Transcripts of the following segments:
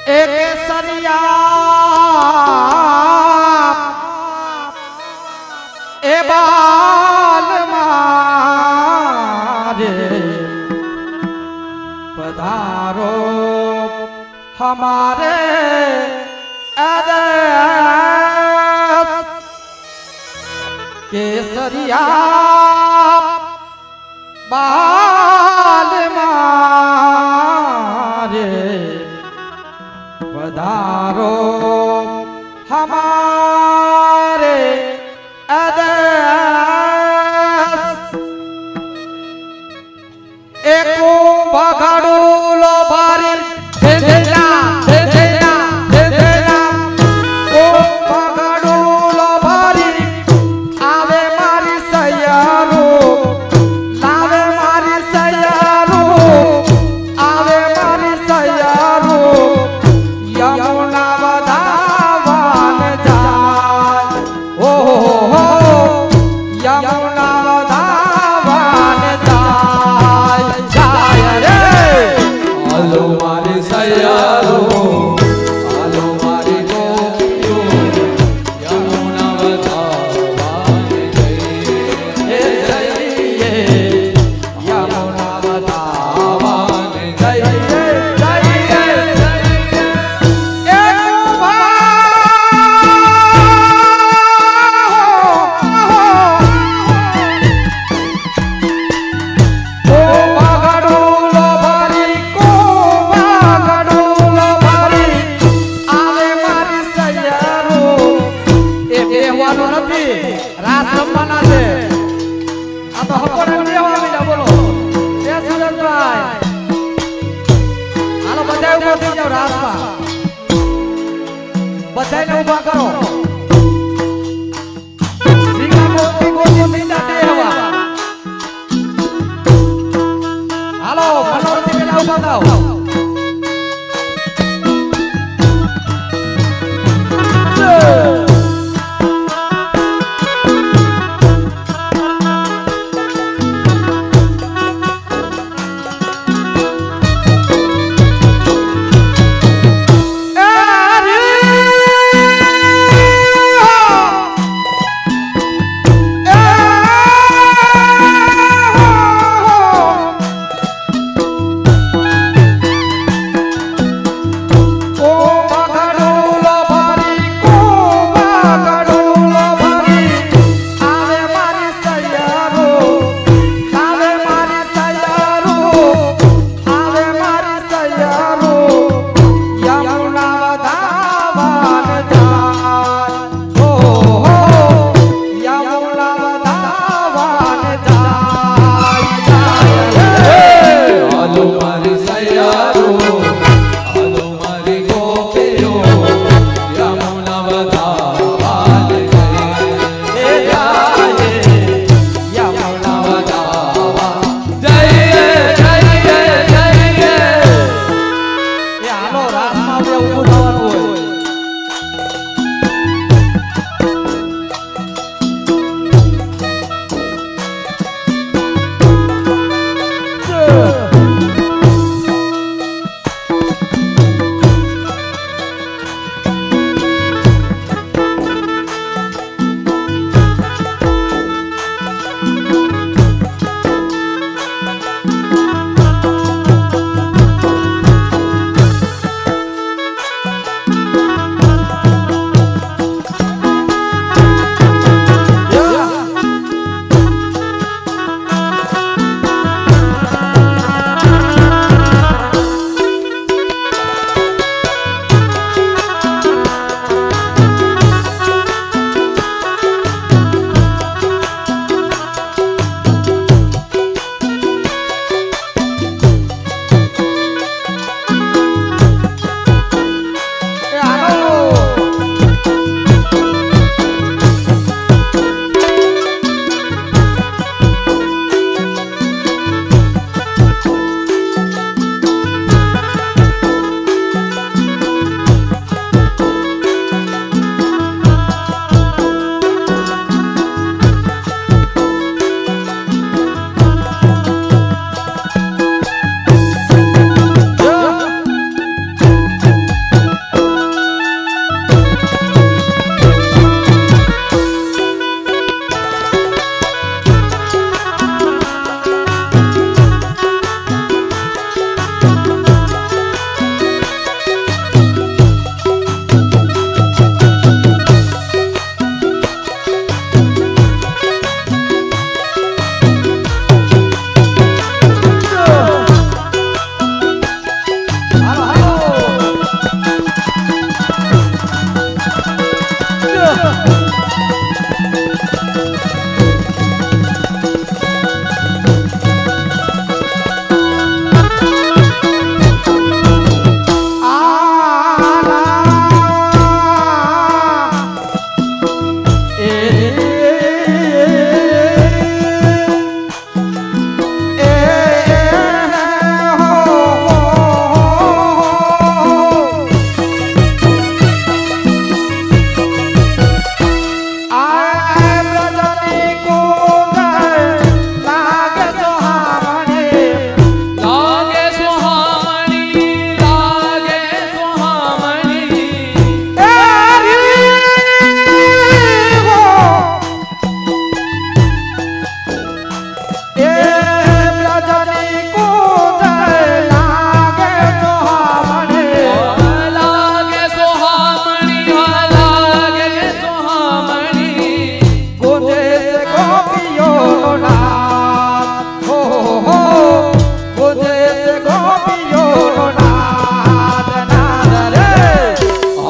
एक सरिया ए बाल मारे पधारो हमारे केसरिया बाल मारे पधारो हमारे एको बगाड़ूलो बारी देना ओ बगाड़ूलो बारी आवे मारी सयारो लावे मारी सयारो आवे मारी सयारो यमुना वधावन जाय ओ हो यमुना वधावन जाय जाय रे आलो मारे सयारो आलो मारे गोपियो यमुना वधावन जइए यमुना वधावन जइए રાસ રમવાના છે આ તો હકોને બેહવા મીડા બોલો એ સુરજભાઈ હાલો બધાય ઉભા થઈ જાવ રાસમાં બધાયને ઉભા કરો રીંગા મોતી ગોતી મીંડા બેહવા હાલો મનોરથી પેલા ઉભા થાવ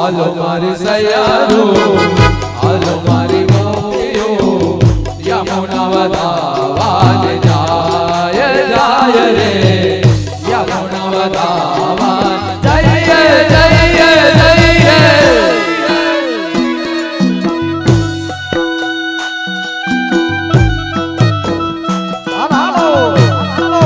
હાલો મારી સૈયારો હાલો મારી ગોપીઓ યમુના વધાવાને જાય જાય રે યમુના વધાવાન જય જય જય હાલો હાલો હાલો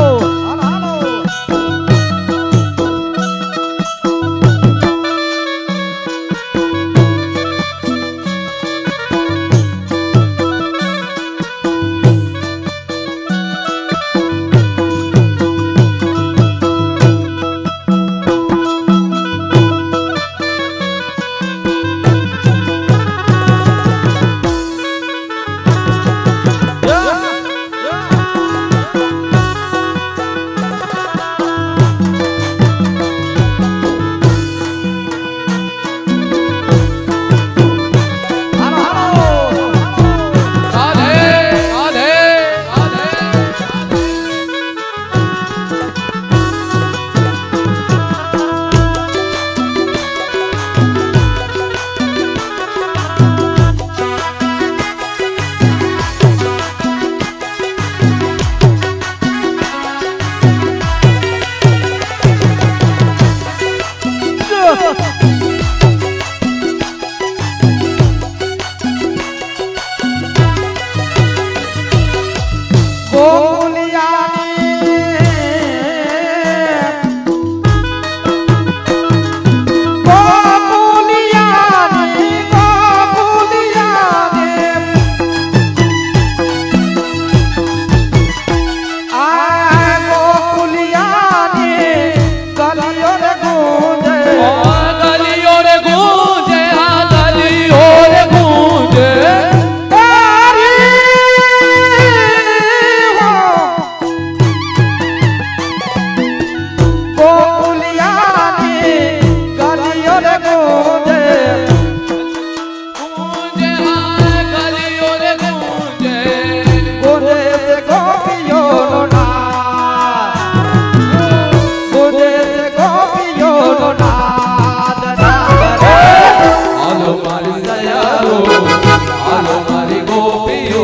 રાધે રાધે રાધે ગલીઓ રે ગૂંજે આ ગલીઓ રે ગૂંજે ગૂંજે આ ગલીઓ રે ગૂંજે હાલો મારી સૈયારો હાલો મારી ગોપીઓ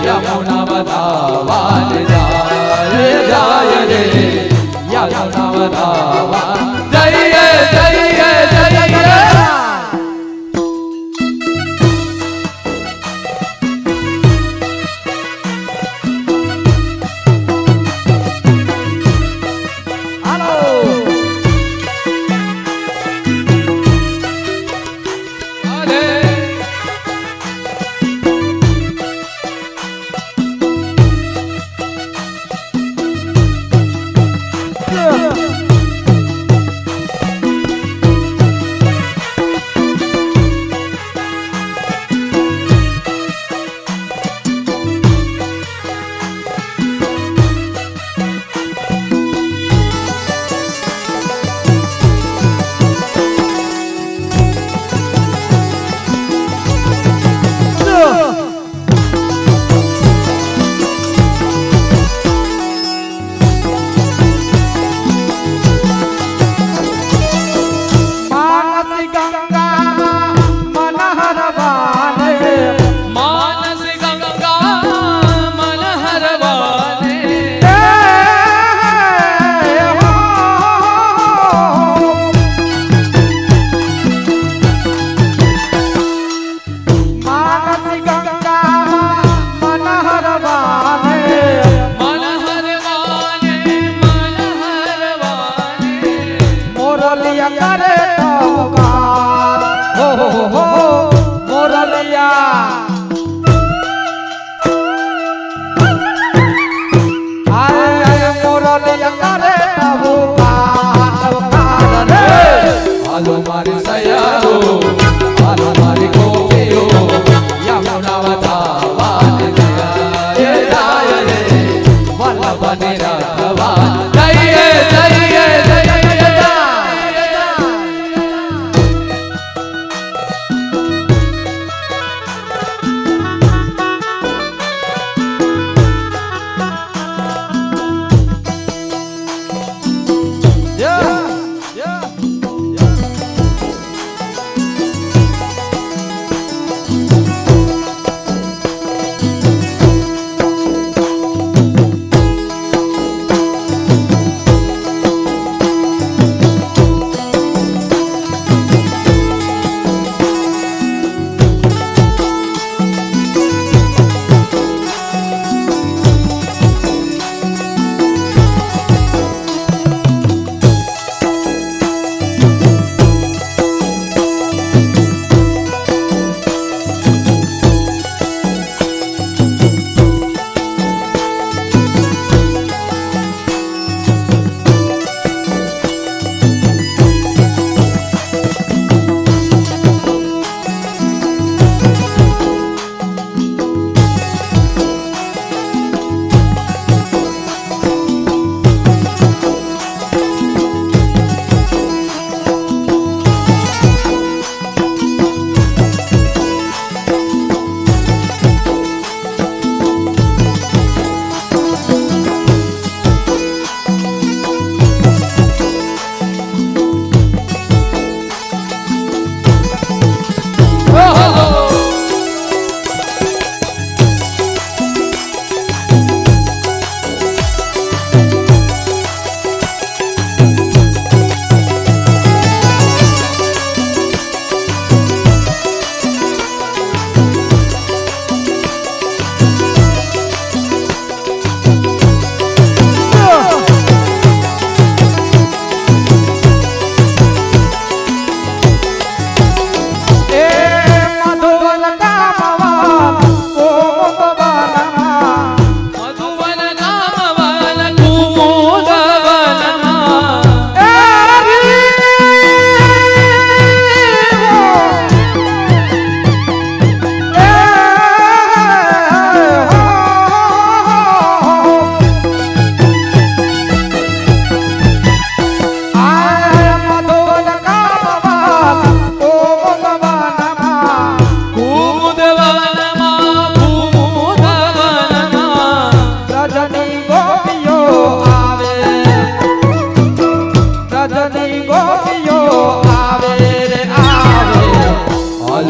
યમુના વધાવાને જાય જાય રે યમુના વધાવાન જય જય જય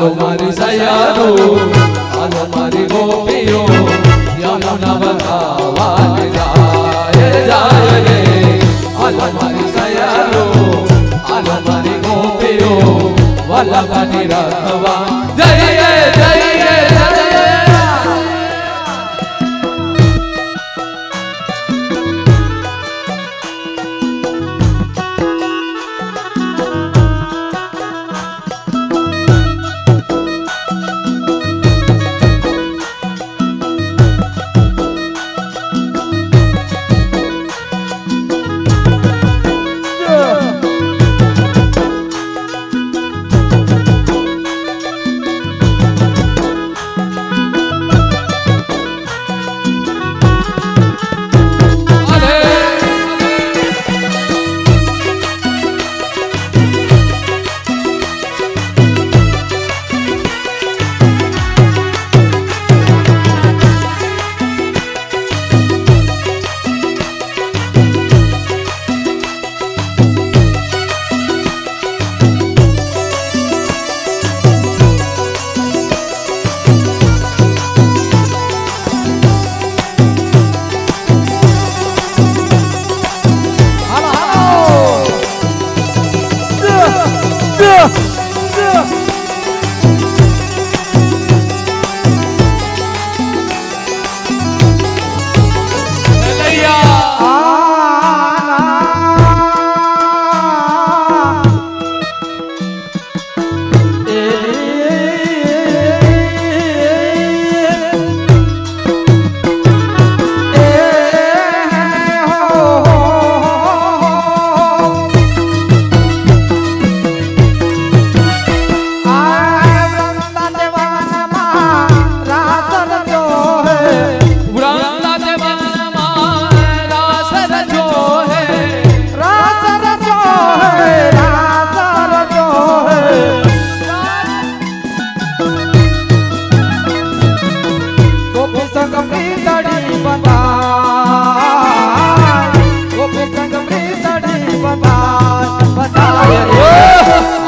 હાલો મારી સયારો હાલો મારી ગોપીઓ યમુના બતાવાને જાય રે હાલો મારી સયારો હાલો મારી ગોપીઓ વલ્લભની રખવા જય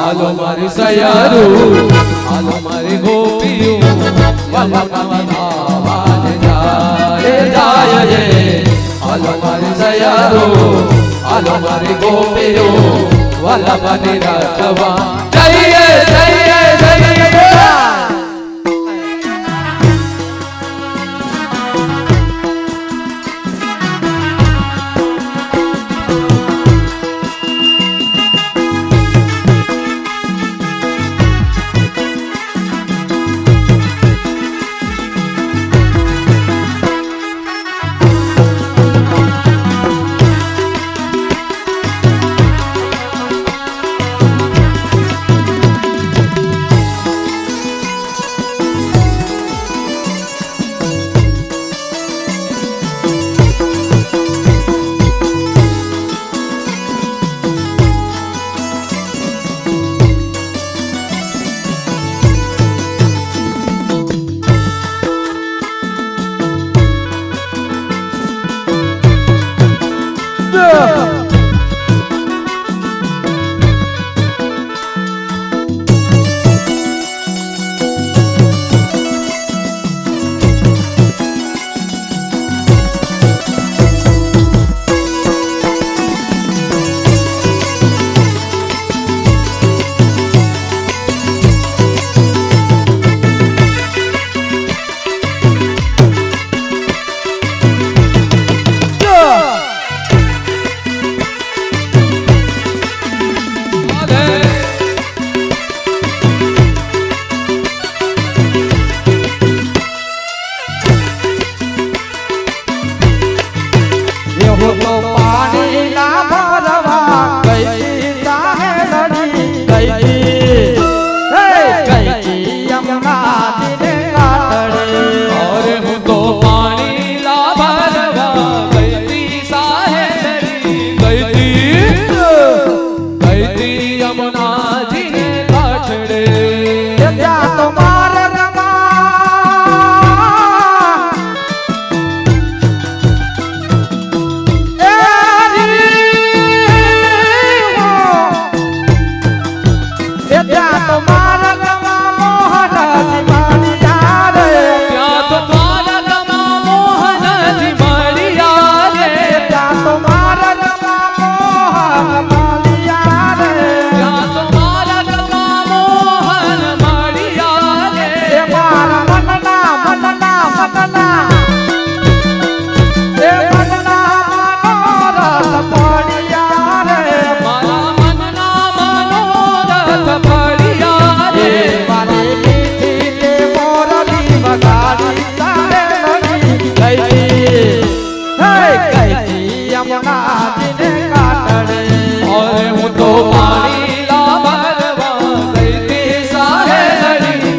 હાલો મારી સયારો હાલો મારી ગોપીઓ વલ્લભને જાય રે હાલો મારી સયારો હાલો મારી ગોપીઓ વલ્લભની રખવા જય ત્યાં તો દ્વારકામાં મોહનજી મળ્યા રે ત્યાં તો દ્વારકામાં મોહન મળ્યા રે મારા મનના મનોરથ પડ્યા રે અરે હું તો પાણી લાવવા ગઈ તી સાહેબડી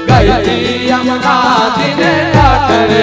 ગઈ તી યમુનાજીને કાંઠે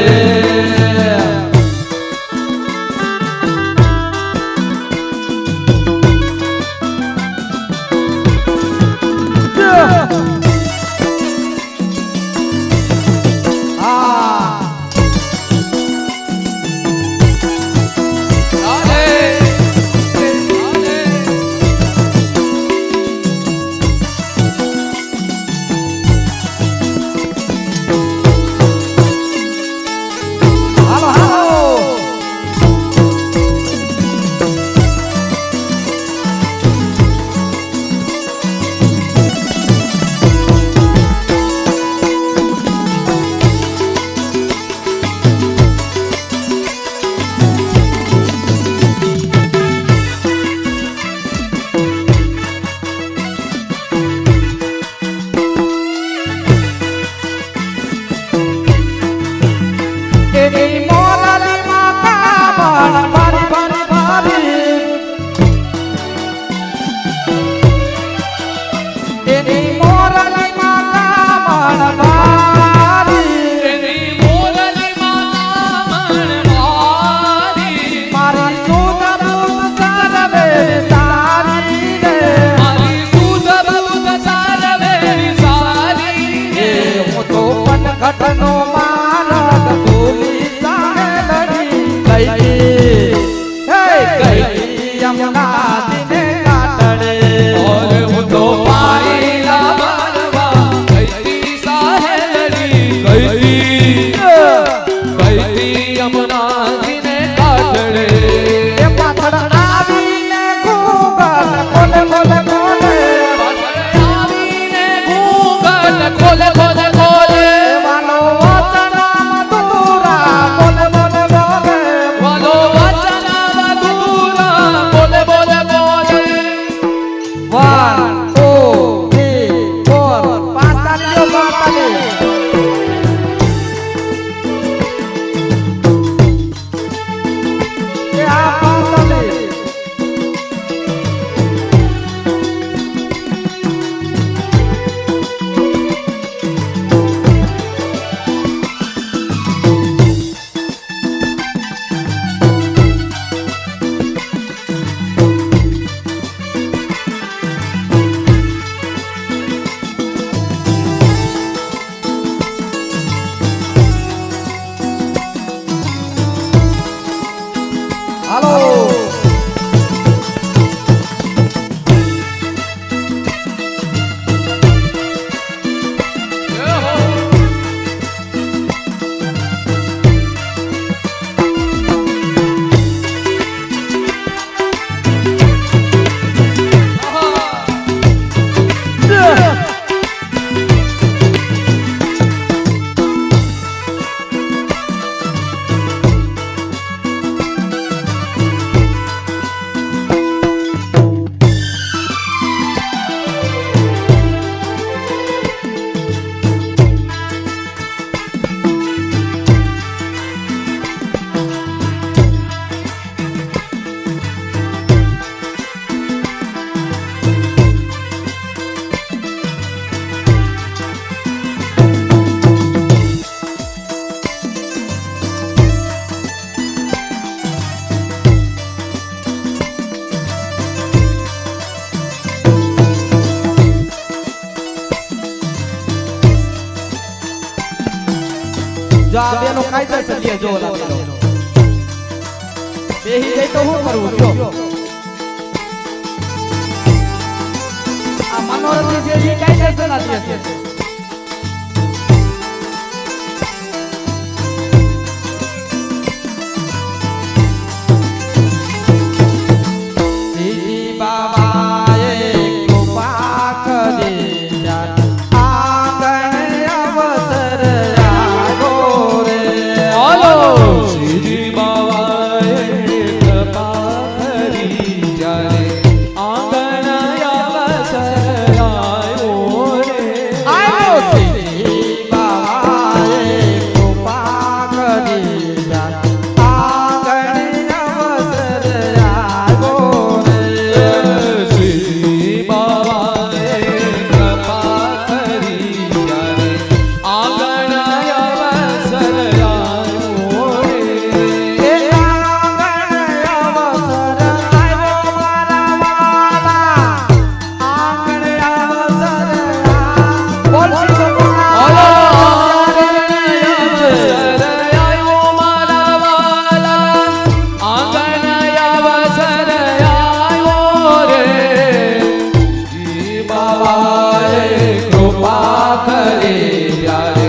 ઘટનો મારગ ભૂલી સાહેબડી ગઈ યમુનાજીને કાંઠે અરે હું તો પાણી લાવવા ગઈ તી સાહેબડી ગઈ તી યમુનાજીને કાંઠે એ પાછળ આવીને ગૂગલ ખોલે ખોલે ખોલે આવીને ગૂગલ ખોલે ખોલે ખોલે વાલો વચન મધુરા બોલે બોલે બોલે વાલો વચન મધુરા બોલે બોલે બોલે 1 2 3 4 પાંચ તાળીઓ એ આ પાંચ તાળી હાલો જો આ બેનો કાયદેસર લે જો ઓલા બેનો બેહી જાય તો શું કરવું જો આ મનોરથી જે ઈ કાયદેસરના દિવસ છે. જી બાબાએ કૃપા કરી આંગણે અવસર આવ્યો રે. હાલો શ્રીજી બાવાએ કૃપા કરી જ્યારે આંગણ અવસર આવ્યો રે. આવ્યો શ્રી બાબાએ કૃપા કરી આંગણે અવસર આવ્યો રે. શ્રી બાવાએ કૃપા કરી જ્યારે આંગણ અવસર આવ્યો રે. એ આંગણે અવસર આવ્યો મારા વાલા. આંગણે અવસર બોલ શ્રી હાલો ભગવાન. આંગણ અવસર આવ્યો રે. જી બાવાએ કૃપા કરી ત્યારે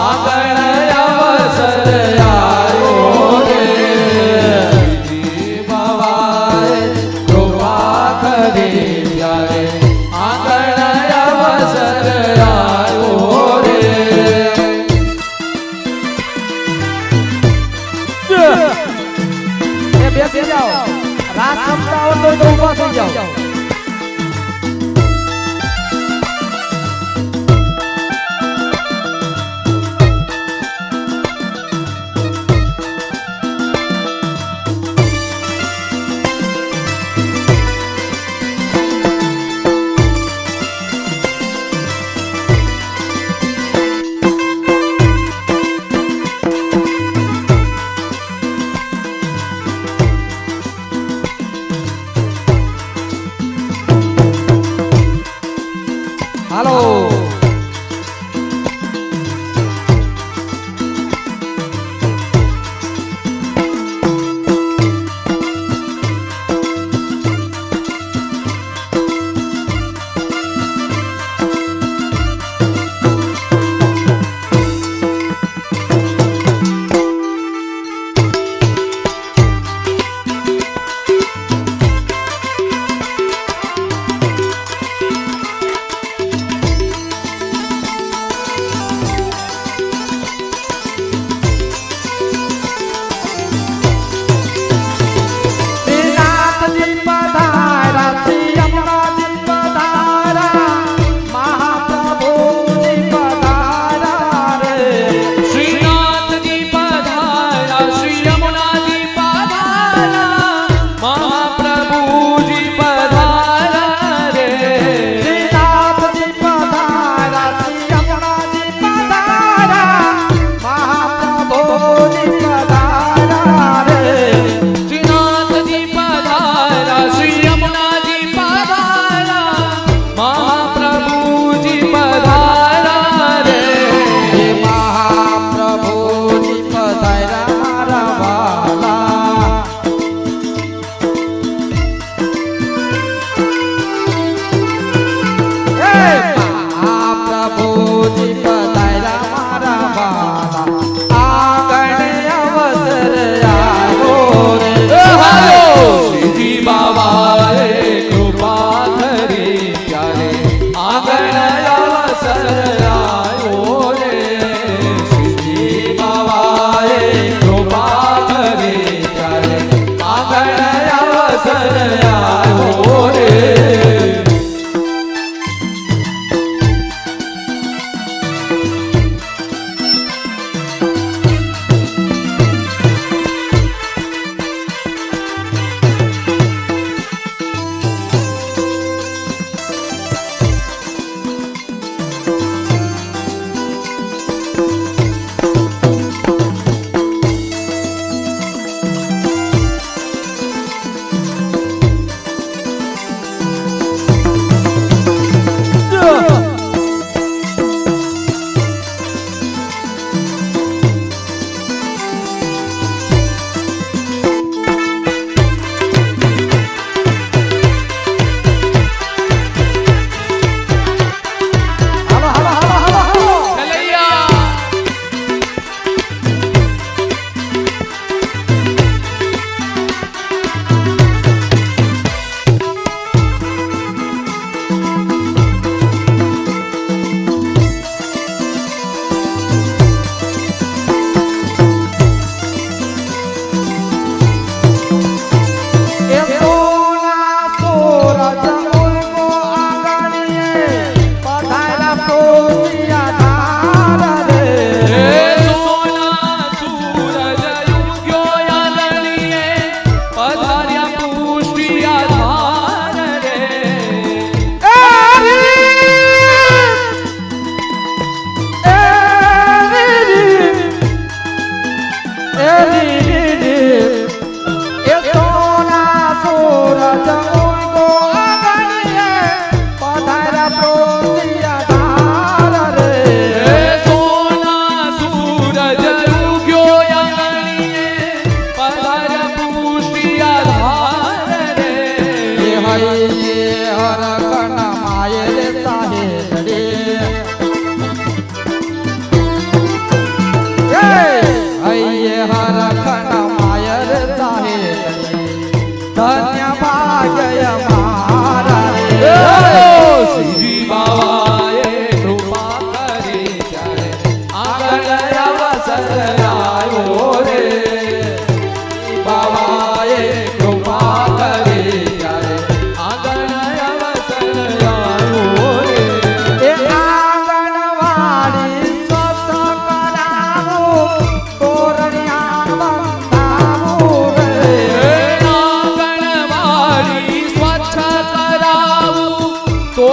આંગણ અવસર આવ્યો રે. જી બાવાએ કૃપા કરી ત્યારે આંગણ અવસર આવ્યો રે. એ બેસી જાઓ. રાત રમતા હો તો ઊભા થઈ જાઓ. હાલો.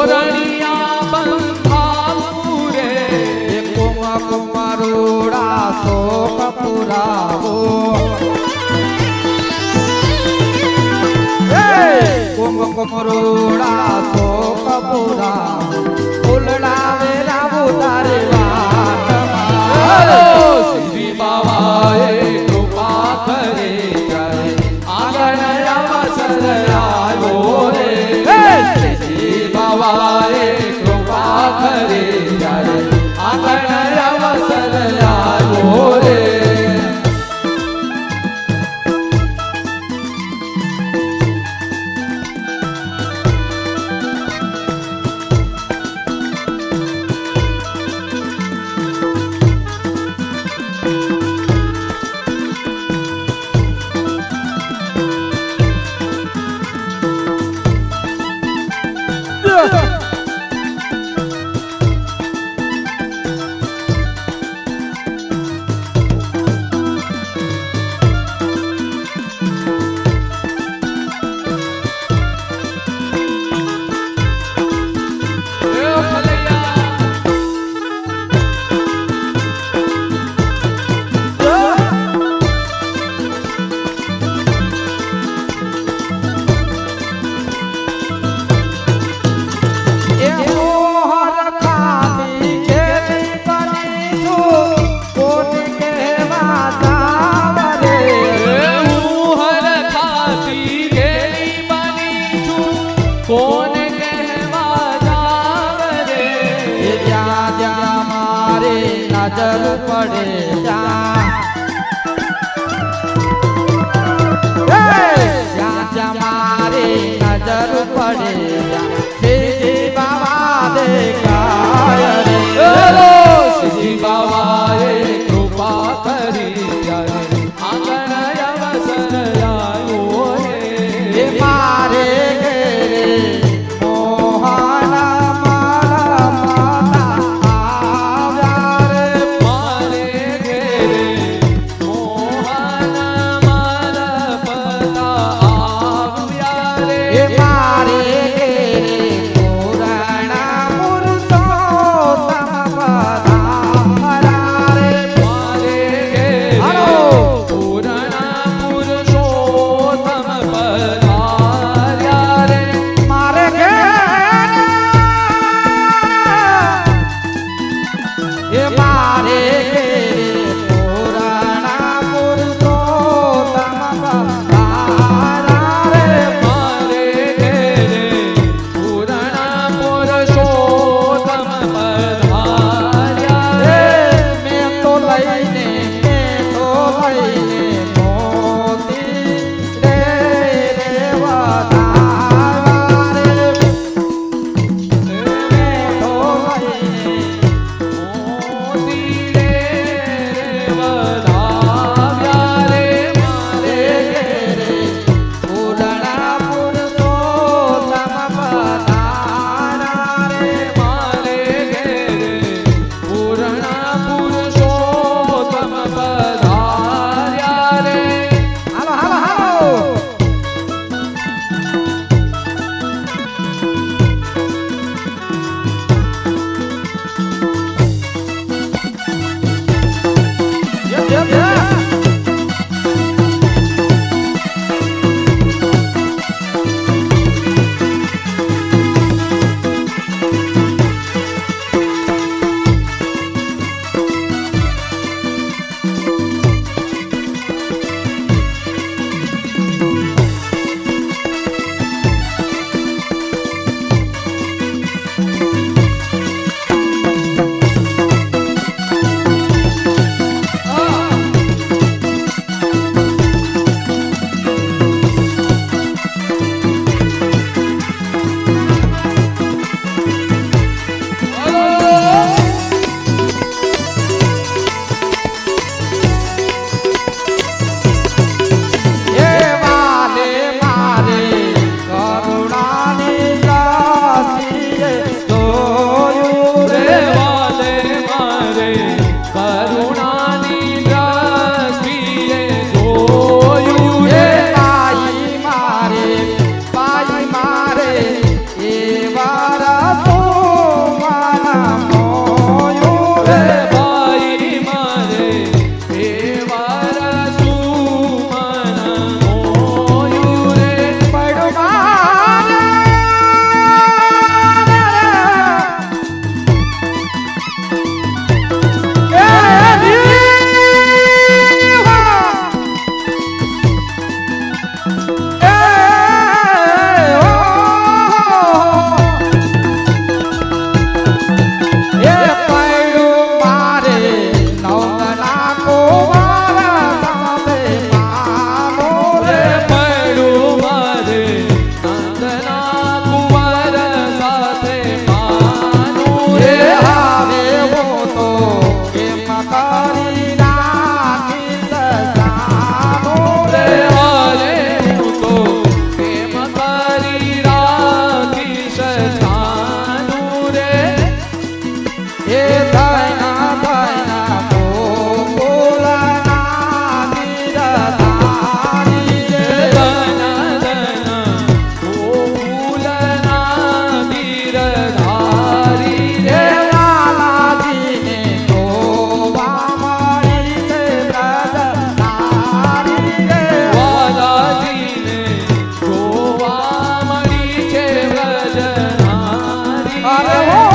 તોરણિયા બંધાવું રે એ કુમકુમરુડા શોક પુરાવો કુમકુમરુડા શોક પુરાવો ફૂલડા વેરાવું તારે વાટમાં શ્રી બાવાએ કૃપા કરે ત્યારે આંગણ અવસર આવ્યો રે શ્રી બાવાએ કૃપા કરે ત્યારે આંગણ અવસર આવ્યો રે કોને કહેવા જાવ રે જ્યાં જ્યાં મારે નજર પડે ત્યાં જ્યાં જ્યાં મારે નજર પડે ત્યાં શ્રીજી બાબા દેખાય રે શ્રી બાવાએ કૃપા કરી ત્યારે આંગણ અવસર આવ્યો એ રે મારે ઘેરે મોહના મારા માતા આવ્યા રે મારે ઘેરે મોહન મારા પતા આવ્યા રે એ મારે ઘેરે અરે હો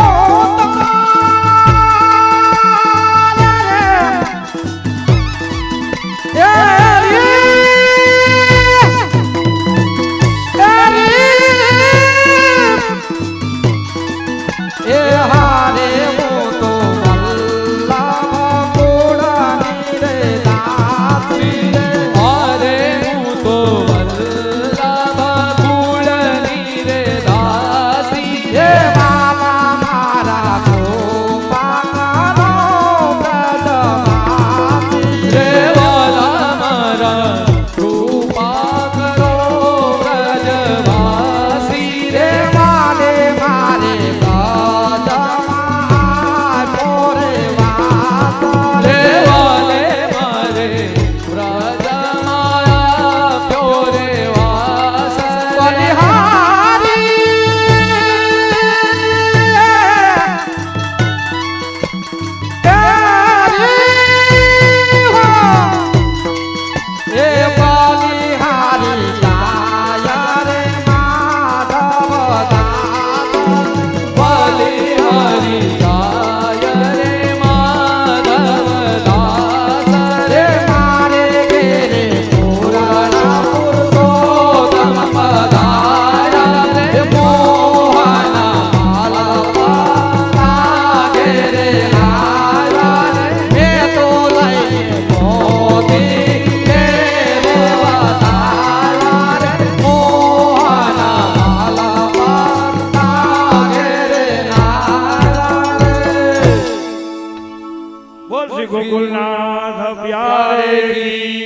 બોલ શ્રી ગોકુલનાથ પ્યારે કી